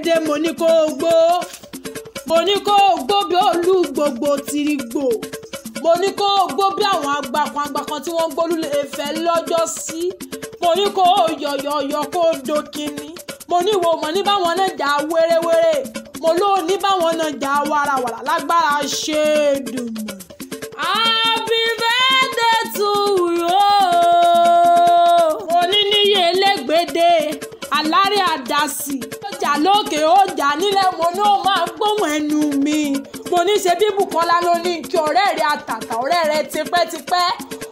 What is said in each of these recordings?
dé mo ní kó gbó bí olú gbogbo tìrìgbò mo ní kó gbó bí àwọn agbákan tí wọ́n gbólú lè fẹ́ lọ́jọ́ sí mo ní kó yọ̀yọ̀yọ̀ kó dókínní mo ní wo mọ̀ ní báwọn náà jà wérewére mo ló ní báwọn náà jà warawara lágbára ṣe dùnmọ̀. Happy birthday to you. Oníníyè elégbèdé alárè àdásì ọjà lókè ọjà nílẹ̀ mo ní ó máa gbóhùn ẹnu mi mo ní ṣe bí Bùkọ́lá ló ní kí ọ̀rẹ́ rẹ̀ àtàtà ọ̀rẹ́ rẹ̀ tipẹ́tipẹ́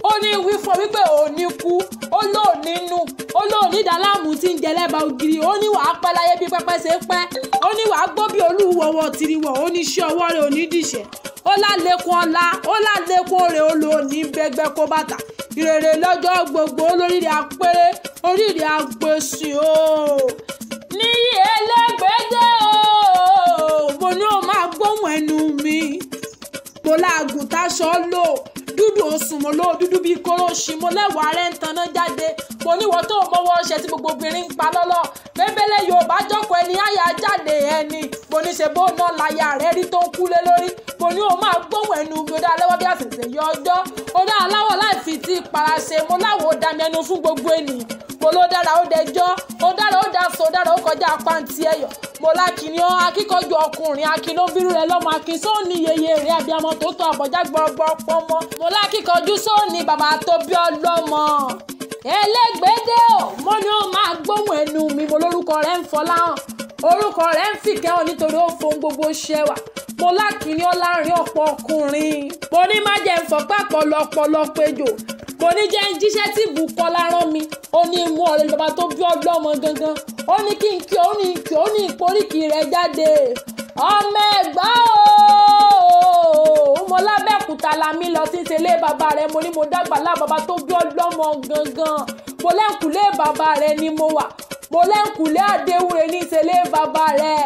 ó ní wí fún wípé òní kú ó lò nínú ó lò ní ìdáláàmú tí ń jẹlẹ́bà ògiri ó ní wàá pẹ́ láyé bí pẹ́pẹ́ ṣe pẹ́ ó ní wàá gbọ́ bí olúwọ̀wọ̀ tìrìwọ̀ ó ní ṣé ọwọ́ rẹ̀ ò ní dìṣẹ́ ó lálékún ọlá ó lálékún rẹ̀ ó lò ní gbẹgbẹ́ kó bàtà ìrèrè lọ́jọ́ gbogbo olóríire apẹ́rẹ́ oríire agbèsì o níyì elégbèdé o mo ní o máa gbóhùn ẹnu mi mo láàgùn táṣọ lò dúdú òsùn mo lò dúdú bíi kóróṣì mo lẹ́wàá rẹ̀ ń tanná jáde mo níwọ̀ tó mọ́wọ́ ọṣẹ tí gbogbo obìnrin ń pa lọ́lọ́ bẹ́bẹ́lẹ́ Yorùbá jókòó ẹni àyà jáde ẹni mo ní ṣe bó náà láyà rẹ̀ rí tó ń kúlé lórí mo ní o máa gbóhùn ẹnu mi ó dá lọ́wọ́ bí àṣẹ̀ṣẹ̀ yọ ọjọ́ ó dá aláwọ̀ láì fi tí ìpara ṣe mo láwọ̀ ó dá mi ẹnu fún gbogbo ènìyàn mo ló dára ó dẹjọ́ ó dára ó daṣọ ó dára ó kọjá pàǹtí ẹ̀yọ̀ mo lákìní ọ́ akíkanjú ọkùnrin akin ló ń bírú rẹ̀ lọ́mọ akin sóòní yeye rẹ̀ abiyamọ tó tọ́ àbọ̀já gbọ́rọ̀gbọ́ pọ́nmọ́ mo lákíkanjú sóòní bàbá tó bí ọlọ́mọ elégbèdé o mo ní ó máa gbóhùn ẹnu mi mo lórúkọ rẹ̀ ń fọláhàn orúkọ rẹ̀ ń fìkẹ́ ọ nítorí ó fohùn gbogbo ṣẹwà mo lákìní ọ́ láàrin ọ̀pọ̀ ọkùnrin mo ní má jẹ́ nfọ̀pẹ́ pọ̀lọpọ̀lọ péjò mo ní jẹ́ ń jíṣẹ́ tí Bùkọ́lá rán mi ó ní mú ọ̀rẹ́ bàbá tó bí ọlọ́mọ gangan ó ní kí n kí ó ní kí ó ní ìporíkì rẹ̀ jáde ọmọ Ẹ̀gbá o mo lábẹ́òkúta la mi lọ sí ìṣẹ̀lẹ̀ bàbá rẹ̀ mo ní mo dàgbà lá bàbá tó bí ọlọ́mọ gangan mo lẹ́ǹkùlé bàbá rẹ̀ ni mo wà mo lẹ́ǹkùlé àdéhùrè ní ìṣẹ̀lẹ̀ bàbá rẹ̀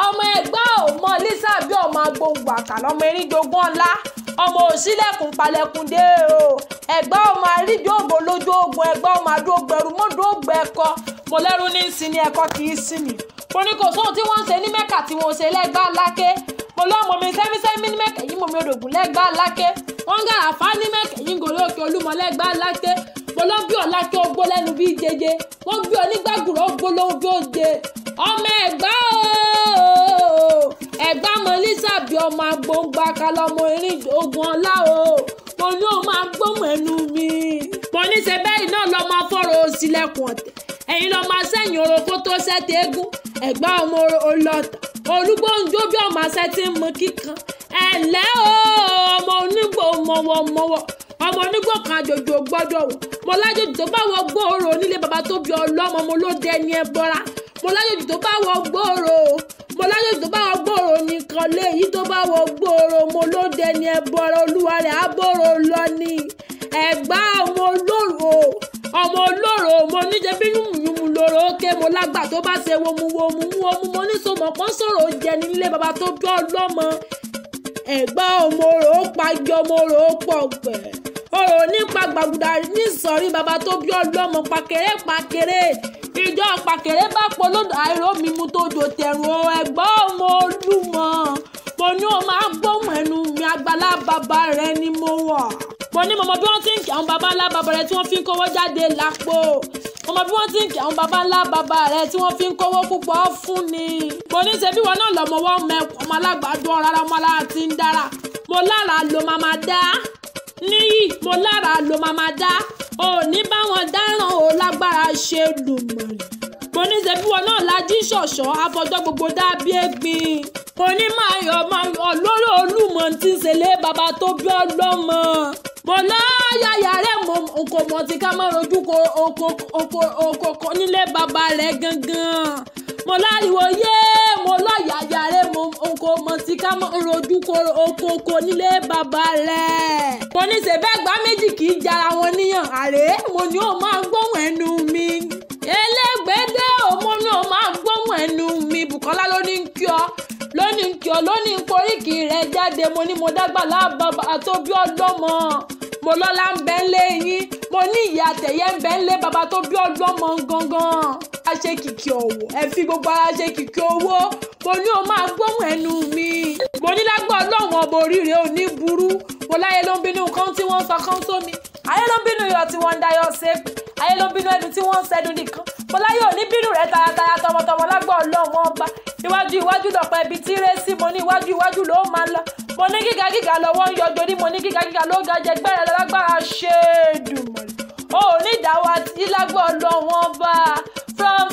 ọmọ Ẹ̀gbá ò mọ Lisa bí ọmọ agbóngbò àkàlà ọmọ eríjogún ọlá ọmọ òsílẹ̀kùn palẹ̀kùn dé o Ẹ̀gbá ọmọ àríjó ògbó lójú ogun Ẹ̀gbá ọmọ àdógbẹ̀rù mọ́dún ògbẹ ẹ̀kọ́ mo lẹ́rú ní ìsinmi ẹ̀kọ́ kì í sinmi mo ní kò sóhun tí wọ́n ń ṣe ní Mẹ́kà tí wọ́n ṣe lẹ́gbà láké mo lọ́mọ mi sẹ́mísẹ́mí ní Mẹ́kà yìí mo mi odògùn lẹ́gbà láké wọ́n ń gàràfá ní Mẹ́kà yìí ń gòrò òkè Olúmọ lẹ́gbà láké mo lọ́ bí ọ̀láké ogbó lẹ́nu bí jẹjẹ wọ́n bí onígbàgùrọ̀ ogbó lówó bí ó jẹ ọmọ Ẹ̀gbá o Ẹ̀gbá mọ Lisa bí ọmọ agbóngbà kalọ́mọ erin ogun ọlá o mo ní o máa gbóhùn ẹnu mi mo ní ṣe bẹ́ẹ̀ náà lọ́ máa fọ́rọ̀ sílẹ̀kùn ọ̀tẹ̀ ẹ̀yin lọ́ máa sẹ́yìn orokó tó sẹ́tẹ̀ eégún Ẹ̀gbá ọmọ olọ́tà olúgbòǹjó bí ọmọ asẹ́tì ń mú kíkan ẹ̀lẹ́ o ọmọ onígbò mọ̀wọ̀mọ̀wọ̀ ọmọ onígbò kan àjòjò gbọ́dọ̀ wọ̀ mo lájòjì tó bá wọ gbòòrò nílé bàbá tó bí ọlọ́mọ mo ló dé ní ẹbọra mo lájòjì tó bá wọ gbòòrò mo lájòjì tó bá wọ gbòòrò nìkan léyìí tó bá wọ gbòòrò mo ló dé ní ẹbọra olúwa rẹ̀ àbòrò lọ ní Ẹ̀gbá ọmọ olóró mo níjẹ bí yùmùyùmù lóró ké mo lágbà tó bá ṣe womuwomu mo ní sọmọ kan sọ̀rọ̀ jẹ nílé bàbá tó bí ọlọ́mọ Ẹ̀gbá ọmọ orò ó pagi ọmọ orò ó pọ̀ gbẹ̀ orò nípa gbàgùdà ní sọ̀rí bàbá tó bí ọlọ́mọ pàkèrè ìjọ pàkèrè bá polódò àìró mi mú tó jò tẹ̀rùn o Ẹ̀gbá ọmọ Olúmọ mo ní o máa gbóhùn ẹnu mi àgbàlá bàbá rẹ ni mo wà mo ní mọ̀mọ́ bí wọ́n ti ń kí àwọn bàbá ńlá bàbá rẹ tí wọ́n fi ń kówó jáde lápò mọ̀mọ́ bí wọ́n ti ń kí àwọn bàbá ńlá bàbá rẹ tí wọ́n fi ń kówó púpọ̀ fún ni mo ní ṣe bí wọn náà lọ́mọwọ́ mẹ́kọ̀ọ́ ọmọ alágbàdo ọ̀rọ̀ ọmọ alára ti ń dára mo lára ló máa máa dá níyì mo lára ló máa máa dá ò ní báwọn dáràn ò lágbára ṣe lùmọ̀rì mo ní ṣe bí wọn náà lají ṣọ̀ṣọ́ afọjọ́ gbogbo dábí ẹ̀gbin mo ní máa yọ lórí Olúmọ tí ń ṣẹlẹ̀ bàbá tó bí ọlọ́mọ mo láyàyà rẹ̀ mo kò mọ̀ tí ká máa rojú oko nílé bàbá rẹ̀ gangan mo láriwo yé mo láyàyà rẹ̀ mo kò mọ̀ tí ká máa rojú oko nílé bàbá rẹ̀ mo ní ṣe bẹ́ẹ̀ gbá méjì kì í jara wọn níyàn àrè mo ní o máa gbóhùn ẹnu mi elégbèdé o mo ní o máa gbóhùn ẹnu mi Bùkọ́lá ló ní kí ọ lónìí poríkì rẹ̀ jáde mo ní mo dàgbà lábàbà tó bí ọlọ́mọ mo lọ́lá ń bẹ ń lé yín mo ní ìyá àtẹ̀yẹ ń bẹ ń lé bàbá tó bí ọlọ́mọ gangan. ṣe kìkì ọ̀wọ̀ ẹ fi gbogbo ara ṣe kìkì owó mo ní o máa gbóhùn ẹnu mi mo ní lágbọ́ ọlọ́run ọba oríire ò ní burú mo láyé ló ń bínú nǹkan tí wọ́n sọ kán sómi ayé ló ń bínú iyọ̀ tí wọ́n ń dayọ̀ sépè ayé ló ń bínú ẹnu tí wọ́n ń sẹ́dún nìkan mo láyé ò ní bínú rẹ̀ tayataya tọmọtọmọ lágbọ́ ọlọ́run ọba iwájú lọ̀pọ̀ ibi tí ré sí mo ní iwájú ló máa lọ mo ní gíga lọ́wọ́ ń yọjọ́ ní mo ní gíga ló ga jẹ gbẹ́rẹ́ lágbára ṣe é dùn mọ́ ò ní ìdáwọ́ àti lágbọ́ ọlọ́run ọba from